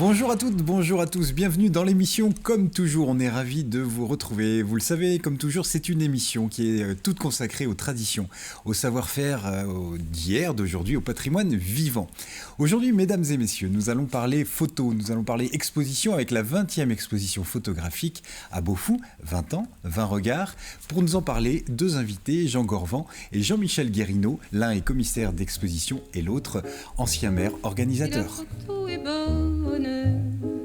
Bonjour à toutes, bonjour à tous, bienvenue dans l'émission. Comme toujours, on est ravis de vous retrouver. Vous le savez, comme toujours, c'est une émission qui est toute consacrée aux traditions, au savoir-faire d'hier, d'aujourd'hui, au patrimoine vivant. Aujourd'hui, mesdames et messieurs, nous allons parler photo, nous allons parler exposition avec la 20e exposition photographique à Beaufou, 20 ans, 20 regards. Pour nous en parler, deux invités, Jean Gorvan et Jean-Michel Guérinaud. L'un est commissaire d'exposition et l'autre ancien maire organisateur.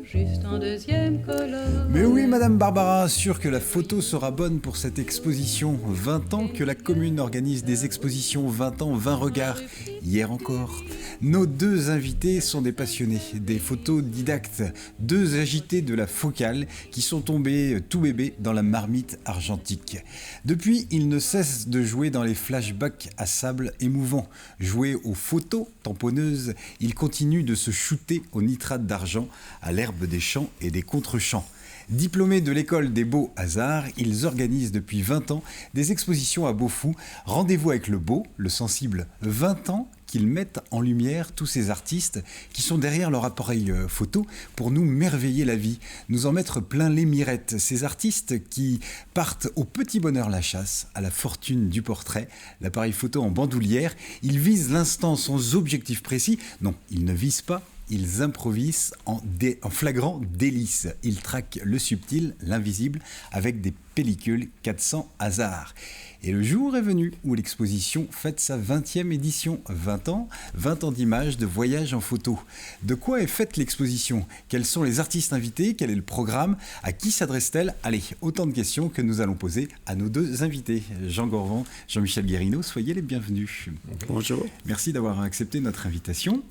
Juste en deuxième colonne. Mais oui, Madame Barbara, sûr que la photo sera bonne pour cette exposition. 20 ans que la commune organise des expositions, 20 ans, 20 regards. Hier encore. Nos deux invités sont des passionnés, des photodidactes, deux agités de la focale qui sont tombés tout bébés dans la marmite argentique. Depuis, ils ne cessent de jouer dans les flashbacks à sable émouvant. Jouer aux photos tamponneuses, ils continuent de se shooter au nitrate d'argent, à l'herbe des champs et des contre-champs. Diplômés de l'école des Beaux-Arts, ils organisent depuis 20 ans des expositions à Beaufou. Rendez-vous avec le beau, le sensible. 20 ans qu'ils mettent en lumière tous ces artistes qui sont derrière leur appareil photo pour nous merveiller la vie, nous en mettre plein les mirettes. Ces artistes qui partent au petit bonheur la chasse, à la fortune du portrait, l'appareil photo en bandoulière. Ils visent l'instant sans objectif précis. Non, ils ne visent pas. Ils improvisent en flagrant délice. Ils traquent le subtil, l'invisible, avec des pellicules 400 hasards. Et le jour est venu où l'exposition fête sa 20e édition. 20 ans d'images, de voyages en photo. De quoi est faite l'exposition ? Quels sont les artistes invités ? Quel est le programme ? À qui s'adresse-t-elle ? Allez, autant de questions que nous allons poser à nos deux invités. Jean Gorvan, Jean-Michel Guérinaud, soyez les bienvenus. Bonjour. Merci d'avoir accepté notre invitation.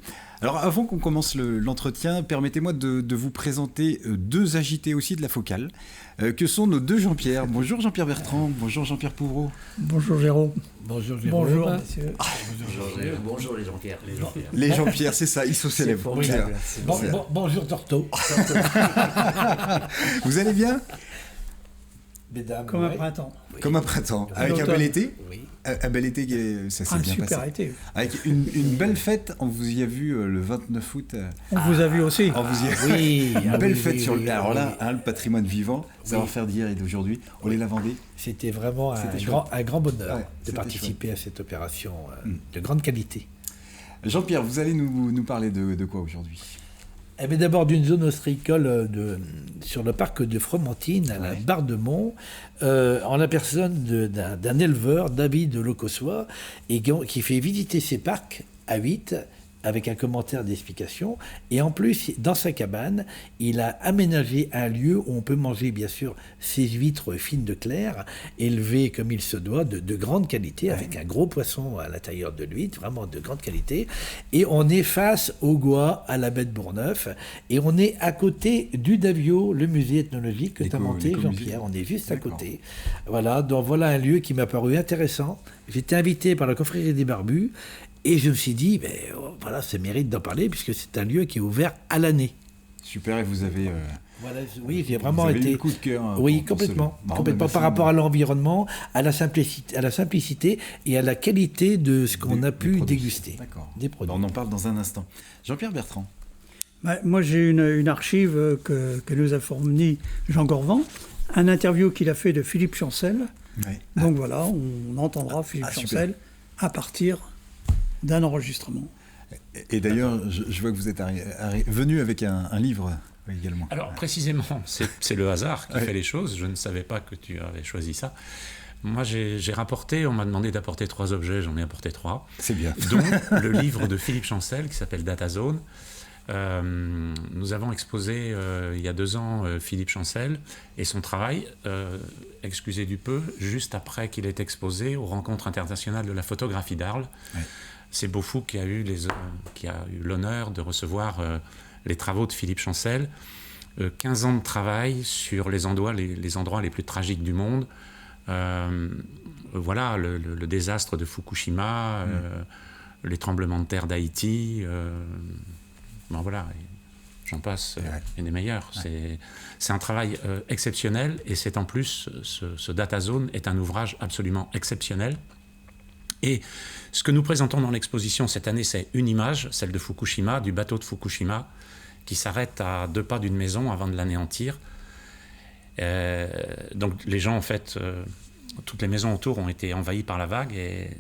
Alors avant qu'on commence l'entretien, permettez-moi de vous présenter deux agités aussi de la focale, que sont nos deux Jean-Pierre. Bonjour Jean-Pierre Bertrand, bonjour Jean-Pierre Pouvreau. Bonjour Jérôme. Bonjour Jérôme. Bonjour monsieur. Bonjour les Jean-Pierre. Les Jean-Pierre, c'est ça, ils sont célèbres. Bonjour Torto. Vous allez bien ? Mesdames, Comme un printemps. Oui. Comme un printemps, avec un bel été. Oui. Un bel été, ça s'est bien super passé. été. Avec une belle fête, on vous y a vu le 29 août. On vous a vu aussi. On vous y a Oui. une belle fête oui, sur oui, alors là, oui. le patrimoine vivant, savoir-faire d'hier et d'aujourd'hui, on les l'a vendé. C'était vraiment C'était un grand bonheur Ouais, de c'était participer à cette opération de grande qualité. Jean-Pierre, vous allez nous parler de quoi aujourd'hui ? Eh bien, d'abord d'une zone ostréicole sur le parc de Fromentine, à la Barre-de-Mont, en la personne d'un éleveur, David Locossois, et qui fait visiter ces parcs à 8 avec un commentaire d'explication. Et en plus, dans sa cabane, il a aménagé un lieu où on peut manger, bien sûr, ses huîtres fines de Clair, élevées comme il se doit, de grande qualité, avec un gros poisson à l'intérieur de l'huître, vraiment de grande qualité. Et on est face au Gois, à la baie de Bourgneuf, et on est à côté du Davio, le musée ethnologique que tu as monté, Jean-Pierre. On est juste à côté. Voilà, donc voilà un lieu qui m'a paru intéressant. J'étais invité par la confrérie des Barbus, et je me suis dit, voilà, ça mérite d'en parler, puisque c'est un lieu qui est ouvert à l'année. Super, et vous avez... Voilà, oui, j'ai vraiment vous avez été... eu le coup de cœur. Oui, complètement. Complètement par rapport à l'environnement, à la simplicité et à la qualité de ce qu'on a pu déguster. D'accord. Des produits. On en parle dans un instant. Jean-Pierre Bertrand. Moi j'ai une archive que nous a fournie Jean Gorvan, un interview qu'il a fait de Philippe Chancel. Ouais. Donc voilà, on entendra Philippe Chancel à partir d'un enregistrement. Et d'ailleurs, je vois que vous êtes venu avec un livre également. Alors précisément, c'est le hasard qui fait les choses. Je ne savais pas que tu avais choisi ça. Moi, j'ai rapporté, on m'a demandé d'apporter 3 objets, j'en ai apporté 3. C'est bien. Dont le livre de Philippe Chancel qui s'appelle Datazone. Nous avons exposé il y a 2 ans Philippe Chancel et son travail, excusez du peu, juste après qu'il ait exposé aux rencontres internationales de la photographie d'Arles. Ouais. C'est Beaufou qui a eu l'honneur de recevoir les travaux de Philippe Chancel. 15 ans de travail sur les endroits les plus tragiques du monde. Voilà, le désastre de Fukushima, les tremblements de terre d'Haïti, voilà, j'en passe, et des meilleurs. Ouais. C'est un travail exceptionnel, et c'est en plus, ce Datazone est un ouvrage absolument exceptionnel. Et ce que nous présentons dans l'exposition cette année, c'est une image, celle de Fukushima, du bateau de Fukushima, qui s'arrête à 2 pas d'une maison avant de l'anéantir. Donc les gens, en fait, toutes les maisons autour ont été envahies par la vague et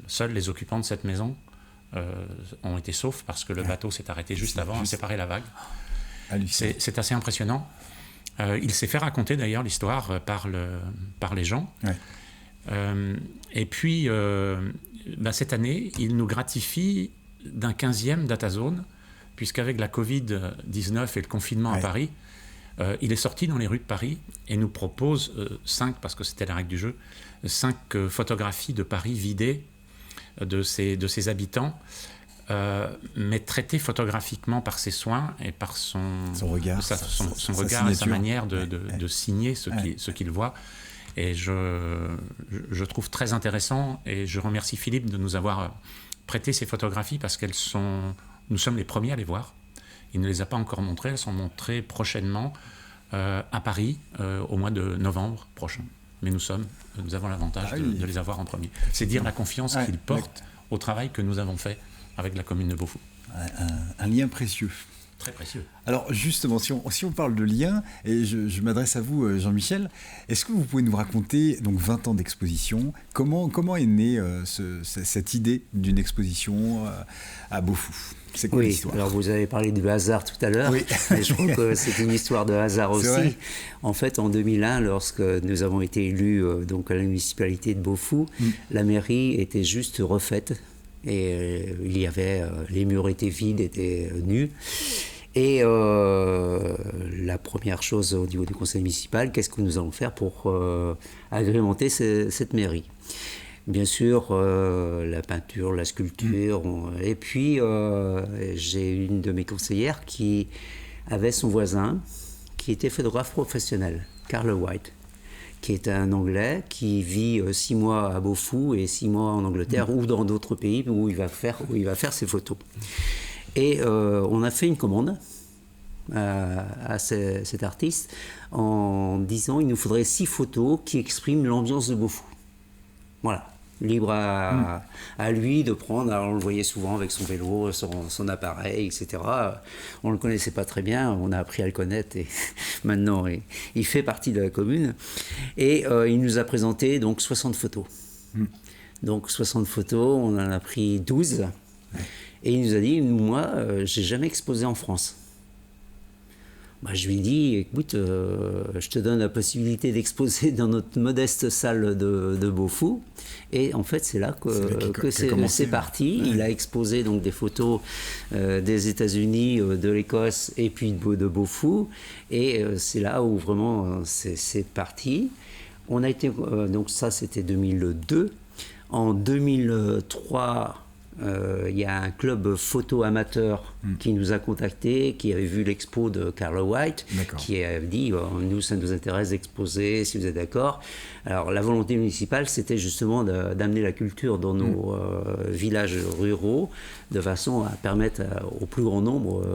seuls les occupants de cette maison ont été saufs parce que le bateau s'est arrêté juste avant à séparer la vague. C'est assez impressionnant. Il s'est fait raconter d'ailleurs l'histoire par les gens. Et puis, cette année, il nous gratifie d'un 15e DataZone, puisqu'avec la Covid-19 et le confinement à Paris, il est sorti dans les rues de Paris et nous propose 5, parce que c'était la règle du jeu, 5 photographies de Paris vidées de ses habitants, mais traitées photographiquement par ses soins et par son regard, son regard et sa manière de signer ce qu'il voit. Et je trouve très intéressant, et je remercie Philippe de nous avoir prêté ces photographies parce nous sommes les premiers à les voir. Il ne les a pas encore montrées, elles sont montrées prochainement à Paris au mois de novembre prochain. Mais nous avons l'avantage de les avoir en premier. C'est dire la confiance qu'il porte au travail que nous avons fait avec la commune de Beaufou. Un lien précieux. Très précieux. Alors justement, si on parle de lien, et je m'adresse à vous Jean-Michel, est-ce que vous pouvez nous raconter, donc 20 ans d'exposition, comment est née cette idée d'une exposition à Beaufou? C'est quoi l'histoire? Alors vous avez parlé du hasard tout à l'heure, mais je crois que c'est une histoire de hasard aussi. En fait, en 2001, lorsque nous avons été élus donc à la municipalité de Beaufou, la mairie était juste refaite et il y avait les murs étaient vides, étaient nus. Et la première chose au niveau du conseil municipal, qu'est-ce que nous allons faire pour agrémenter cette mairie? Bien sûr, la peinture, la sculpture. Et puis, j'ai une de mes conseillères qui avait son voisin, qui était photographe professionnel, Carl White, qui est un Anglais qui vit 6 mois à Beaufou et 6 mois en Angleterre ou dans d'autres pays où il va faire ses photos. Et on a fait une commande à cet artiste en disant il nous faudrait 6 photos qui expriment l'ambiance de Beaufou. Voilà, libre à lui de prendre. Alors on le voyait souvent avec son vélo, son appareil, etc. On ne le connaissait pas très bien, on a appris à le connaître et maintenant il fait partie de la commune. Et il nous a présenté donc 60 photos. Donc 60 photos, on en a pris 12. Et il nous a dit, moi, j'ai jamais exposé en France. Je lui ai dit, écoute, je te donne la possibilité d'exposer dans notre modeste salle de Beaufou. Et en fait, c'est là que c'est parti. Il a exposé donc des photos des États-Unis, de l'Écosse et puis de Beaufou. Et c'est là où vraiment c'est parti. On a été, donc ça c'était 2002. En 2003... il y a un club photo amateur qui nous a contactés, qui avait vu l'expo de Carl White, qui a dit nous ça nous intéresse d'exposer si vous êtes d'accord. Alors la volonté municipale c'était justement d'amener la culture dans nos villages ruraux de façon à permettre au plus grand nombre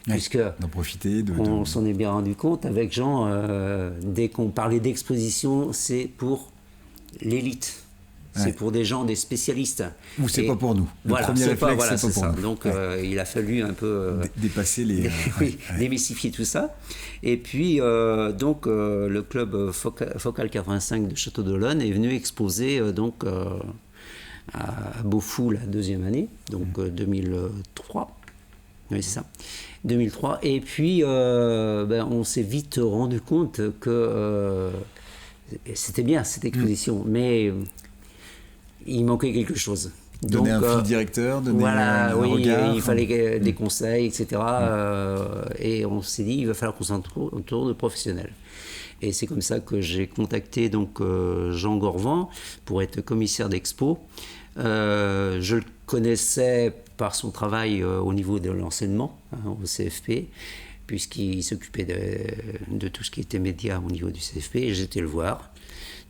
puisque d'en profiter, on s'en est bien rendu compte avec Jean, dès qu'on parlait d'exposition c'est pour l'élite. C'est pour des gens, des spécialistes. Ou c'est pas pour nous. Voilà, le premier réflexe, c'est pas pour nous. Donc il a fallu un peu dépasser démystifier tout ça. Et puis donc le club Focal 85 de Château d'Olonne est venu exposer donc à Beaufou la 2e année, donc 2003. Oui, c'est ça. 2003. Et puis on s'est vite rendu compte que c'était bien cette exposition, mais il manquait quelque chose. Donner un fil directeur, donner un regard. Il fallait des conseils, etc. Et on s'est dit, il va falloir qu'on s'entoure de professionnels. Et c'est comme ça que j'ai contacté donc, Jean Gorvan pour être commissaire d'expo. Je le connaissais par son travail au niveau de l'enseignement, au CFP, puisqu'il s'occupait de tout ce qui était médias au niveau du CFP, et j'étais le voir.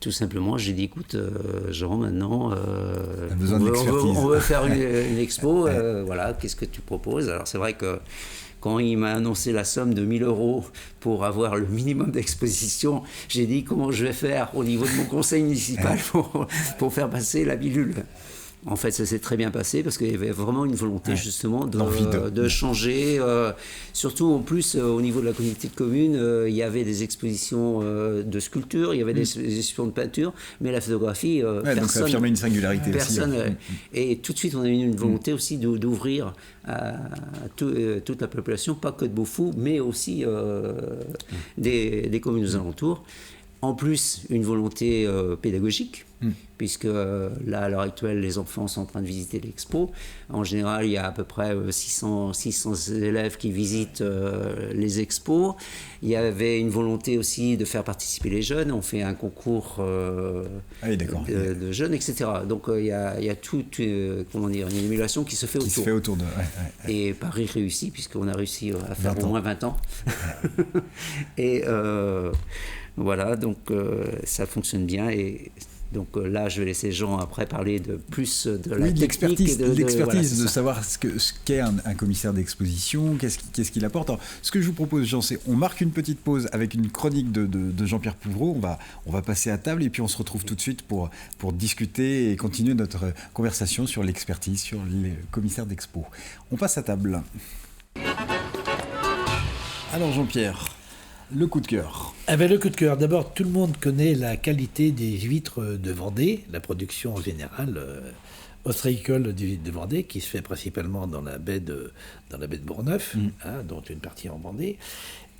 Tout simplement, j'ai dit, écoute, Jean, maintenant, on veut faire une expo, voilà, qu'est-ce que tu proposes? Alors c'est vrai que quand il m'a annoncé la somme de 1 000 € pour avoir le minimum d'exposition, j'ai dit, comment je vais faire au niveau de mon conseil municipal pour faire passer la pilule? En fait, ça s'est très bien passé parce qu'il y avait vraiment une volonté justement de changer. Surtout en plus, au niveau de la communauté de communes, il y avait des expositions de sculpture, il y avait des expositions de peinture, mais la photographie, donc ça affirmait une singularité personne. aussi. Et tout de suite, on a eu une volonté aussi d'ouvrir à toute la population, pas que de Beaufou, mais aussi des communes aux alentours. En plus, une volonté pédagogique, puisque là, à l'heure actuelle, les enfants sont en train de visiter l'expo. En général, il y a à peu près 600 élèves qui visitent les expos. Il y avait une volonté aussi de faire participer les jeunes. On fait un concours de jeunes, etc. Donc, il y a toute une émulation qui se fait autour. Et Paris réussit, puisqu'on a réussi à faire au moins 20 ans. Et... voilà, donc ça fonctionne bien et donc là je vais laisser Jean après parler de la technique l'expertise de savoir ce qu'est un commissaire d'exposition, qu'est-ce qu'il apporte. Alors, ce que je vous propose, Jean, c'est on marque une petite pause avec une chronique de Jean-Pierre Pouvreau, on va passer à table et puis on se retrouve tout de suite pour discuter et continuer notre conversation sur l'expertise, sur les commissaires d'expo. On passe à table. Alors Jean-Pierre, le coup de cœur. Le coup de cœur. D'abord, tout le monde connaît la qualité des huîtres de Vendée, la production en général ostréicole des huîtres de Vendée, qui se fait principalement dans la baie de Bourgneuf, dont une partie en Vendée.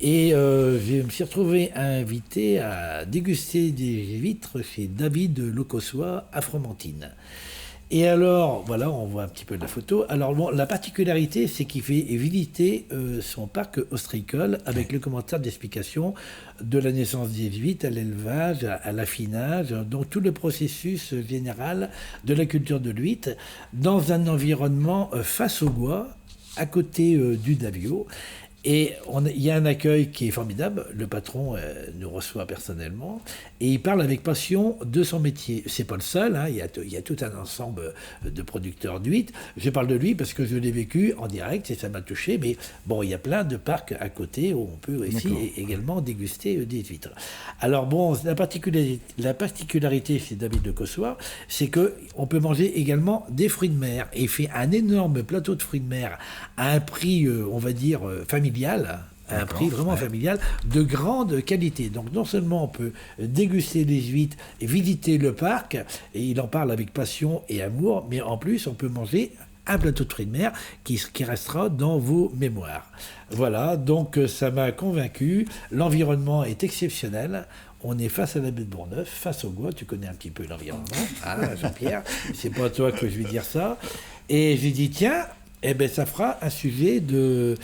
Et je me suis retrouvé invité à déguster des huîtres chez David Locossois à Fromentine. Et alors, voilà, on voit un petit peu de la photo. Alors, bon, la particularité, c'est qu'il fait visiter son parc ostréicole avec le commentaire d'explication de la naissance des huîtres à l'élevage, à l'affinage, donc tout le processus général de la culture de l'huître dans un environnement face au bois, à côté du Davio. Et il y a un accueil qui est formidable. Le patron nous reçoit personnellement et il parle avec passion de son métier. C'est pas le seul, il y a tout un ensemble de producteurs d'huîtres. Je parle de lui parce que je l'ai vécu en direct et ça m'a touché. Mais bon, il y a plein de parcs à côté où on peut ici également déguster des huîtres. Alors bon, la particularité chez David Locossois, c'est qu'on peut manger également des fruits de mer. Et il fait un énorme plateau de fruits de mer à un prix, on va dire, familial, à un prix vraiment familial, de grande qualité. Donc non seulement on peut déguster les huîtres et visiter le parc, et il en parle avec passion et amour, mais en plus on peut manger un plateau de fruits de mer qui restera dans vos mémoires. Voilà, donc ça m'a convaincu. L'environnement est exceptionnel. On est face à la baie de Bourgneuf, face au bois. Tu connais un petit peu l'environnement, Jean-Pierre. C'est pas à toi que je vais dire ça. Et j'ai dit, tiens, ça fera un sujet de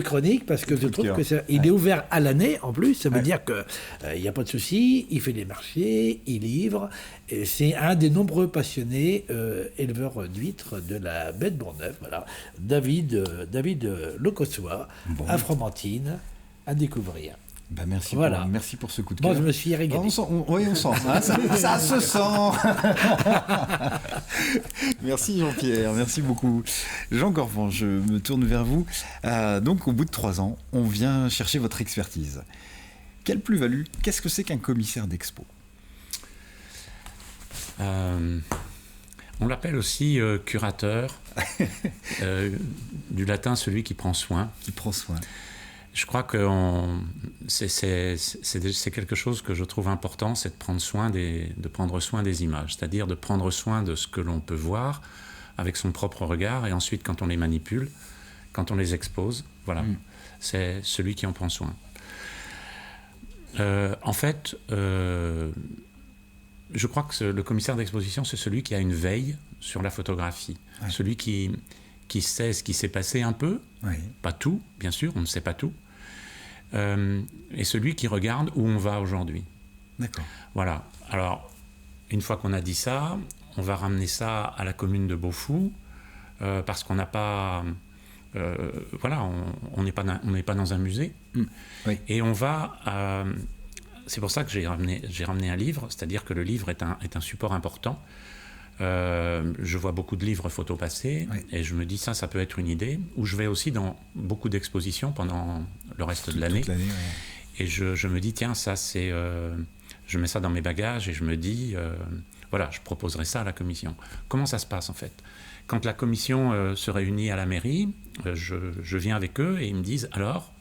chronique parce que je trouve qu'il est ouvert à l'année en plus. Ça veut dire qu'il n'y a pas de souci, il fait des marchés, il livre. Et c'est un des nombreux passionnés éleveurs d'huîtres de la baie de Bourgneuf. Voilà. David Locossois, à Fromentine, à découvrir. Merci, merci pour ce coup de cœur. Moi, je me suis régalé. On sent. Ça se sent. Merci Jean-Pierre, merci beaucoup. Jean Corvan, je me tourne vers vous. Donc, au bout de 3 ans, on vient chercher votre expertise. Quelle plus-value? Qu'est-ce que c'est qu'un commissaire d'expo? On l'appelle aussi curateur, du latin celui qui prend soin. Qui prend soin. Je crois que c'est quelque chose que je trouve important, c'est de prendre soin des images, c'est-à-dire de prendre soin de ce que l'on peut voir avec son propre regard, et ensuite quand on les manipule, quand on les expose, voilà, c'est celui qui en prend soin. En fait, je crois que le commissaire d'exposition, c'est celui qui a une veille sur la photographie, celui qui sait ce qui s'est passé un peu, pas tout, bien sûr, on ne sait pas tout, et celui qui regarde où on va aujourd'hui. D'accord. Voilà. Alors, une fois qu'on a dit ça, on va ramener ça à la commune de Beaufou, parce qu'on n'a pas... on n'est pas dans un musée. Et on va... c'est pour ça que j'ai ramené un livre, c'est-à-dire que le livre est un support important. Je vois beaucoup de livres photos passer, et je me dis ça peut être une idée, où je vais aussi dans beaucoup d'expositions pendant le reste de l'année. Et je me dis, tiens, ça c'est... je mets ça dans mes bagages et je me dis, voilà, je proposerai ça à la commission. Comment ça se passe en fait? Quand la commission se réunit à la mairie, je viens avec eux et ils me disent alors,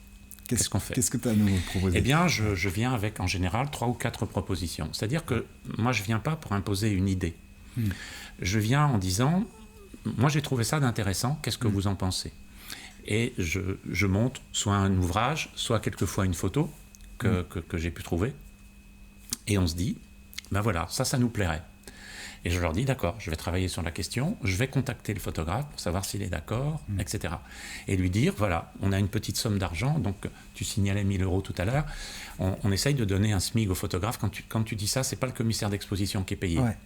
qu'est-ce qu'on fait? Qu'est-ce que tu as à nous proposer? Eh bien, je viens avec en général 3 ou 4 propositions. C'est-à-dire que moi, je ne viens pas pour imposer une idée. Je viens en disant, moi j'ai trouvé ça d'intéressant, qu'est-ce que vous en pensez? Et je montre soit un ouvrage, soit quelquefois une photo que j'ai pu trouver. Et on se dit, ben voilà, ça nous plairait. Et je leur dis, d'accord, je vais travailler sur la question, je vais contacter le photographe pour savoir s'il est d'accord, etc. Et lui dire, voilà, on a une petite somme d'argent, donc tu signalais 1 000 € tout à l'heure, on essaye de donner un SMIC au photographe. Quand tu dis ça, c'est pas le commissaire d'exposition qui est payé. Ouais.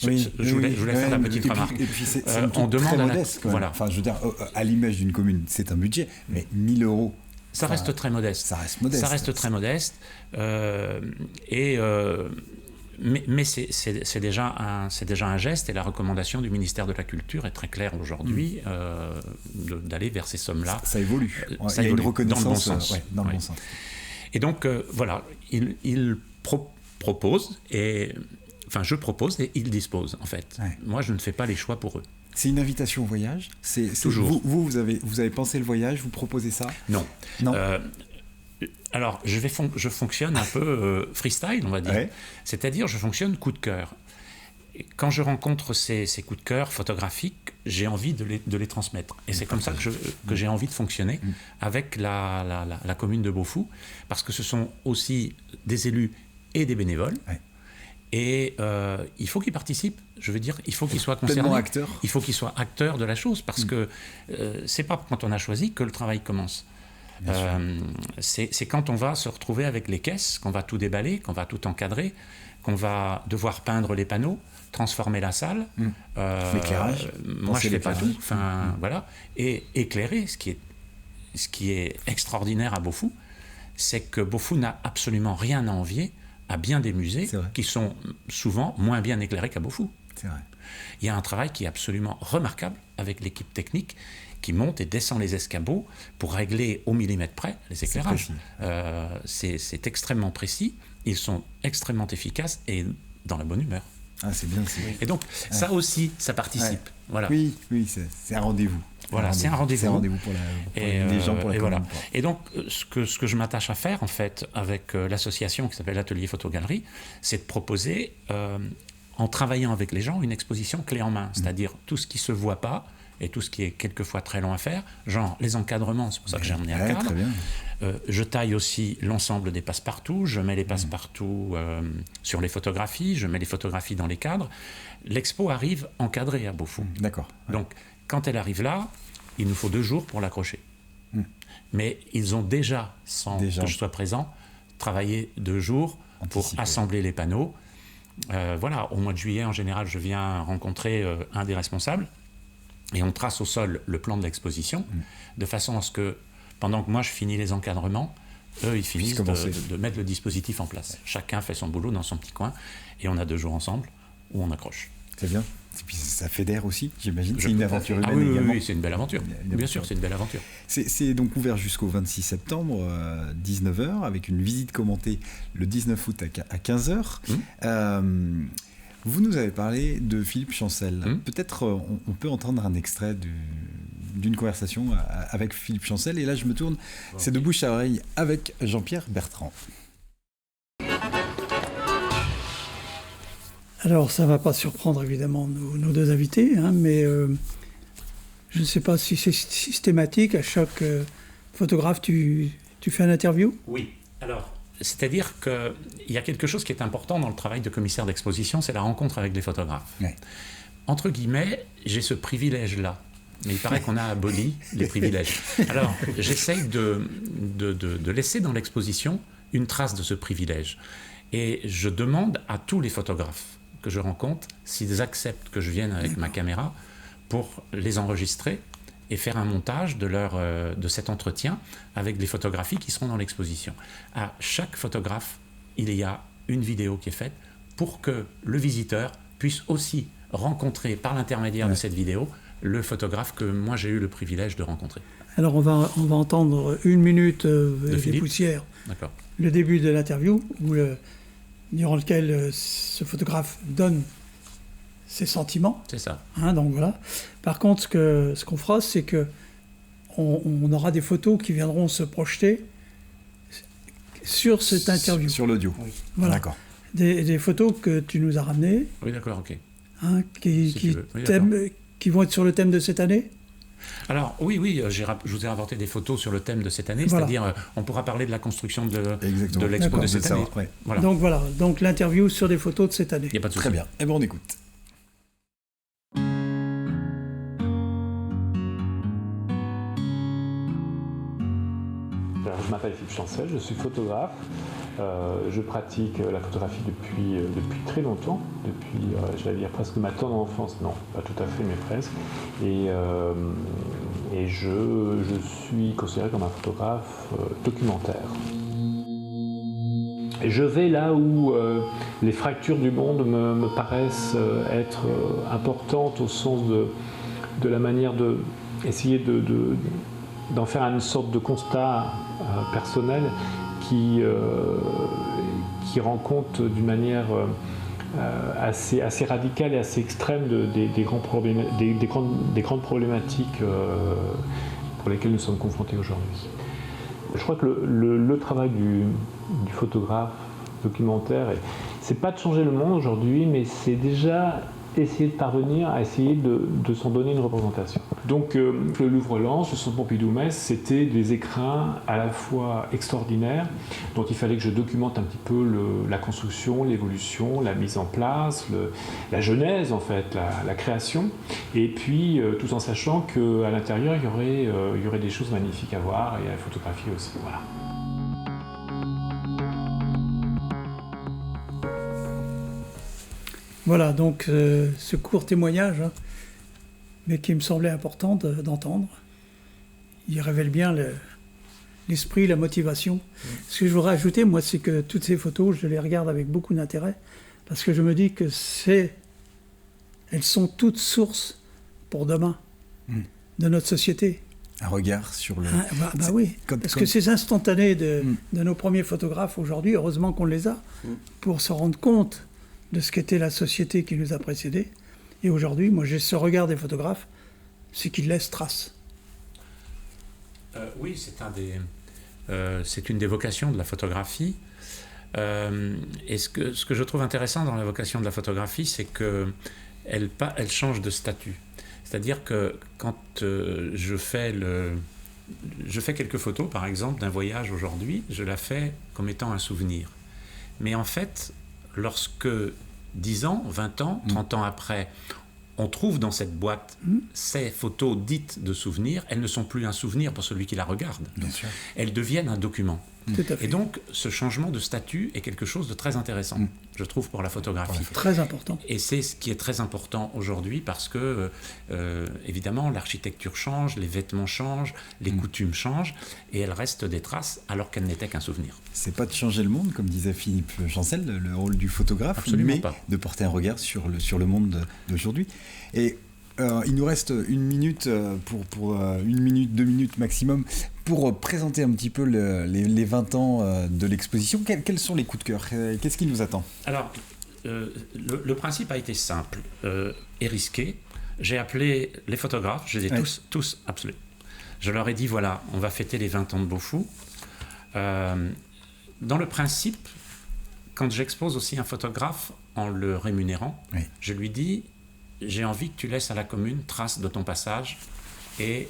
Je voulais faire la petite remarque. Et puis c'est on demande très modeste, quand même. Voilà. Enfin, je veux dire, à l'image d'une commune, c'est un budget, mais 1 000 €. Ça reste très modeste. Ça reste modeste. Ça reste très modeste. Mais c'est déjà un geste, et la recommandation du ministère de la Culture est très claire aujourd'hui, d'aller vers ces sommes-là. Ça évolue. Ça il y a évolue une reconnaissance dans le bon sens. dans le bon sens. Et donc, voilà, il propose, enfin je propose et il dispose, en fait. Ouais. Je ne fais pas les choix pour eux. C'est une invitation au voyage. Toujours. Vous avez pensé le voyage, vous proposez ça? Non. Non. Alors, je fonctionne un peu freestyle, on va dire. Ouais. C'est-à-dire, je fonctionne coup de cœur. Et quand je rencontre ces coups de cœur photographiques, j'ai envie de les transmettre. Et c'est comme ça que j'ai envie de fonctionner avec la commune de Beaufou, parce que ce sont aussi des élus et des bénévoles. Ouais. Et il faut qu'ils participent. Je veux dire, il faut qu'ils soient concernés. Pleinement acteurs. Il faut qu'ils soient acteurs de la chose, parce que c'est pas quand on a choisi que le travail commence. C'est quand on va se retrouver avec les caisses, qu'on va tout déballer, qu'on va tout encadrer, qu'on va devoir peindre les panneaux, transformer la salle. L'éclairage. Moi, je ne fais pas tout. Enfin, voilà. Et éclairer, ce qui est extraordinaire à Beaufou, c'est que Beaufou n'a absolument rien à envier à bien des musées qui sont souvent moins bien éclairés qu'à Beaufou. C'est vrai. Il y a un travail qui est absolument remarquable avec l'équipe technique qui monte et descend les escabeaux pour régler au millimètre près les éclairages. C'est extrêmement précis, ils sont extrêmement efficaces et dans la bonne humeur. Ah, c'est bien. Et donc, ça aussi, ça participe. Ouais. Voilà. Oui, c'est un rendez-vous. Voilà, c'est un rendez-vous. C'est un rendez-vous pour les gens, pour la commune. Voilà. Et donc, ce que je m'attache à faire, en fait, avec l'association qui s'appelle l'Atelier Photogalerie, c'est de proposer, en travaillant avec les gens, une exposition clé en main. C'est-à-dire tout ce qui ne se voit pas, et tout ce qui est quelquefois très long à faire, genre les encadrements, c'est pour ça que j'ai emmené un cadre. Très bien. Je taille aussi l'ensemble des passe-partout, je mets les passe-partout sur les photographies, je mets les photographies dans les cadres. L'expo arrive encadrée à Beaufou. D'accord. Ouais. Donc, quand elle arrive là, il nous faut 2 jours pour l'accrocher. Mais ils ont déjà, sans que je sois présent, travaillé 2 jours pour assembler les panneaux. Voilà, au mois de juillet, en général, je viens rencontrer un des responsables, et on trace au sol le plan de l'exposition, de façon à ce que, pendant que moi je finis les encadrements, eux ils finissent de mettre le dispositif en place. Chacun fait son boulot dans son petit coin, et on a 2 jours ensemble où on accroche. C'est bien. Et puis ça fédère aussi, j'imagine. C'est une aventure humaine également. Oui, c'est une belle aventure. Bien sûr, c'est une belle aventure. C'est donc ouvert jusqu'au 26 septembre, 19h, avec une visite commentée le 19 août à 15h. Vous nous avez parlé de Philippe Chancel. Peut-être on peut entendre un extrait d'une conversation avec Philippe Chancel. Et là, je me tourne, c'est de bouche à oreille avec Jean-Pierre Bertrand. Alors, ça ne va pas surprendre évidemment nos 2 invités, mais je ne sais pas si c'est systématique. À chaque photographe, tu fais une interview? Oui. Alors, c'est-à-dire qu'il y a quelque chose qui est important dans le travail de commissaire d'exposition, c'est la rencontre avec les photographes. Ouais. Entre guillemets, j'ai ce privilège-là. Mais il paraît qu'on a aboli les privilèges. Alors, j'essaye de laisser dans l'exposition une trace de ce privilège. Et je demande à tous les photographes que je rencontre s'ils acceptent que je vienne avec ma caméra pour les enregistrer et faire un montage de cet entretien avec les photographies qui seront dans l'exposition. À chaque photographe, il y a une vidéo qui est faite pour que le visiteur puisse aussi rencontrer par l'intermédiaire de cette vidéo le photographe que moi j'ai eu le privilège de rencontrer. Alors on va entendre 1 minute des poussières. D'accord. Le début de l'interview durant lequel ce photographe donne ses sentiments. C'est ça. Donc voilà. Par contre, ce qu'on fera, c'est que on aura des photos qui viendront se projeter sur cette interview. Sur l'audio. Oui. Voilà. D'accord. Des photos que tu nous as ramenées, Oui, d'accord, ok. qui tu veux. Oui, qui vont être sur le thème de cette année. Alors, oui, je vous ai rapporté des photos sur le thème de cette année, Voilà. c'est-à-dire, on pourra parler de la construction de Exactement. l'expo D'accord. de cette année. Ouais. Voilà. Donc voilà, donc l'interview sur des photos de cette année. Il n'y a pas de souci. Très bien. Eh bien, on écoute. Alors, je m'appelle Philippe Chancel, je suis photographe. Je pratique la photographie depuis très longtemps, depuis, je vais dire, presque ma tendre enfance. Non, pas tout à fait, mais presque. Et je suis considéré comme un photographe documentaire. Et je vais là où les fractures du monde me paraissent être importantes au sens de la manière d'essayer d'en faire une sorte de constat personnel qui rend compte d'une manière assez radicale et assez extrême des grandes problématiques pour lesquelles nous sommes confrontés aujourd'hui. Je crois que le travail du photographe documentaire, c'est pas de changer le monde aujourd'hui, mais c'est déjà essayer de parvenir à essayer de s'en donner une représentation. Donc le Louvre-Lens, le Centre Pompidou-Metz, c'était des écrins à la fois extraordinaires, dont il fallait que je documente un petit peu la construction, l'évolution, la mise en place, la genèse en fait, la création, et puis tout en sachant qu'à l'intérieur il y aurait des choses magnifiques à voir et à photographier aussi. Voilà. Voilà, donc ce court témoignage, mais qui me semblait important d'entendre, il révèle bien l'esprit, la motivation. Ce que je voudrais ajouter, moi, c'est que toutes ces photos, je les regarde avec beaucoup d'intérêt, parce que je me dis que elles sont toutes sources pour demain, de notre société. Un regard sur le... Oui, parce que ces instantanés de nos premiers photographes aujourd'hui, heureusement qu'on les a, pour se rendre compte de ce qu'était la société qui nous a précédés. Et aujourd'hui, moi, j'ai ce regard des photographes, c'est qu'ils laissent trace. Oui, c'est une des vocations de la photographie. Et ce que je trouve intéressant dans la vocation de la photographie, c'est qu'elle change de statut. C'est-à-dire que quand je fais quelques photos, par exemple, d'un voyage aujourd'hui, je la fais comme étant un souvenir. Mais en fait, lorsque 10 ans, 20 ans, 30 ans après, on trouve dans cette boîte ces photos dites de souvenirs, elles ne sont plus un souvenir pour celui qui la regarde. Bien sûr. Elles deviennent un document. Tout à fait. Et donc, ce changement de statut est quelque chose de très intéressant, je trouve, pour la photographie. Très important. Et c'est ce qui est très important aujourd'hui parce que, évidemment, l'architecture change, les vêtements changent, les coutumes changent, et elles restent des traces alors qu'elles n'étaient qu'un souvenir. C'est pas de changer le monde, comme disait Philippe Chancel, le rôle du photographe, absolument mais pas. De porter un regard sur le monde d'aujourd'hui. Et il nous reste une minute pour 1 minute, 2 minutes maximum pour présenter un petit peu les 20 ans de l'exposition. Quels sont les coups de cœur? Qu'est-ce qui nous attend? Alors, le principe a été simple et risqué. J'ai appelé les photographes, je les ai tous appelés. Je leur ai dit, voilà, on va fêter les 20 ans de Beaufou. Dans le principe, quand j'expose aussi un photographe en le rémunérant, je lui dis, j'ai envie que tu laisses à la commune trace de ton passage et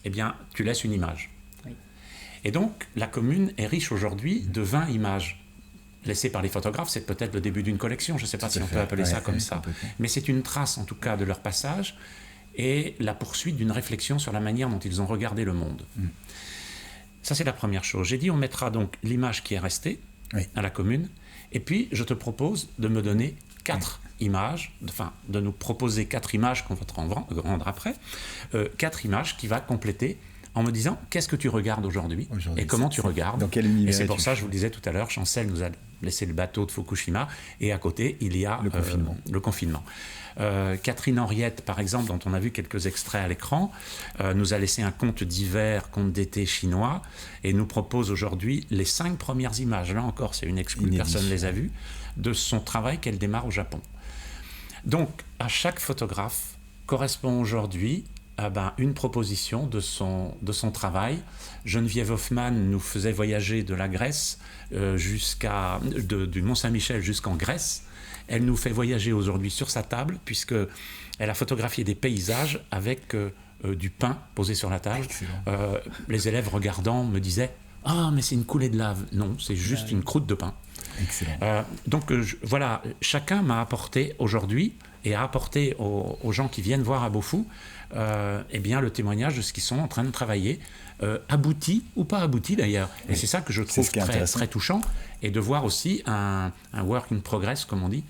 eh bien, tu laisses une image. Oui. Et donc, la commune est riche aujourd'hui de 20 images laissées par les photographes. C'est peut-être le début d'une collection, je ne sais pas si on peut appeler ça comme ça. Mais c'est une trace, en tout cas, de leur passage et la poursuite d'une réflexion sur la manière dont ils ont regardé le monde. Ça, c'est la première chose. J'ai dit, on mettra donc l'image qui est restée à la commune et puis, je te propose de me donner 4 images, enfin de nous proposer 4 images qu'on va te rendre après, 4 images qui va compléter en me disant qu'est-ce que tu regardes aujourd'hui et comment tu regardes. Dans quel univers? Et c'est pour ça, je vous le disais tout à l'heure, Chancel nous a laissé le bateau de Fukushima et à côté, il y a le confinement. Catherine Henriette, par exemple, dont on a vu quelques extraits à l'écran, nous a laissé un conte d'hiver, conte d'été chinois et nous propose aujourd'hui les 5 premières images. Là encore, c'est une exclue, personne ne les a vues, de son travail qu'elle démarre au Japon. Donc, à chaque photographe correspond aujourd'hui une proposition de son travail. Geneviève Hoffmann nous faisait voyager de la Grèce du Mont-Saint-Michel jusqu'en Grèce. Elle nous fait voyager aujourd'hui sur sa table, puisqu'elle a photographié des paysages avec du pain posé sur la table. Les élèves regardant me disaient « Ah, mais c'est une coulée de lave !» Non, c'est juste une croûte de pain. Excellent. Voilà, chacun m'a apporté aujourd'hui et a apporté aux gens qui viennent voir à Beaufou le témoignage de ce qu'ils sont en train de travailler, abouti ou pas abouti d'ailleurs. Et c'est ça que je trouve très, très touchant, et de voir aussi un work in progress, comme on dit.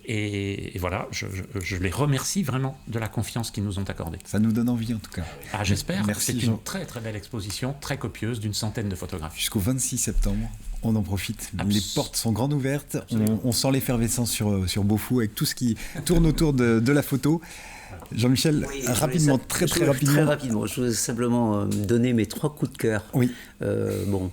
Et voilà, je les remercie vraiment de la confiance qu'ils nous ont accordée. Ça nous donne envie en tout cas. Ah, j'espère. Merci, c'est une très très belle exposition, très copieuse, d'une centaine de photographes. Jusqu'au 26 septembre, on en profite. Les portes sont grandes ouvertes, on sent l'effervescence sur Beaufou avec tout ce qui tourne autour de la photo. Jean-Michel, rapidement, très rapidement. Très rapidement, je veux simplement donner mes 3 coups de cœur. Oui.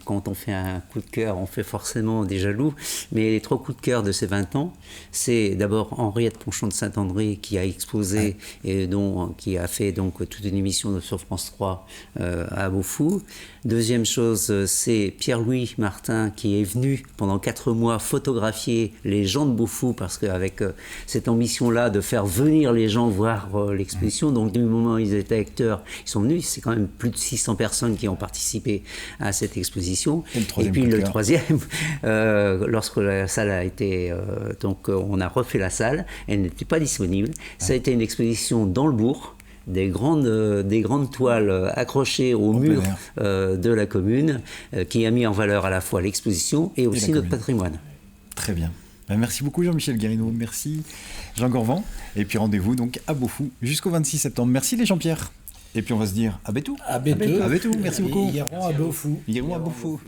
Quand on fait un coup de cœur, on fait forcément des jaloux, mais les 3 coups de cœur de ces 20 ans, c'est d'abord Henriette Ponchon de Saint-André qui a exposé et qui a fait donc toute une émission sur France 3 à Beaufou. Deuxième chose, c'est Pierre-Louis Martin qui est venu pendant 4 mois photographier les gens de Beaufou, parce qu'avec cette ambition-là de faire venir les gens voir l'exposition, donc du moment où ils étaient acteurs, ils sont venus, c'est quand même plus de 600 personnes qui ont participé à cette exposition. Et puis le troisième, lorsque la salle a été, on a refait la salle, elle n'était pas disponible, ça a été une exposition dans le bourg, des grandes toiles accrochées au mur de la commune, qui a mis en valeur à la fois l'exposition et aussi notre patrimoine. Très bien. Merci beaucoup Jean-Michel Guérino, merci Jean Gorvan, et puis rendez-vous donc à Beaufou jusqu'au 26 septembre. Merci les Jean-Pierre. Et puis on va se dire à Bétou. À Bétou. Merci beaucoup. Ils iront à Beaufou. Ils iront à Beaufou.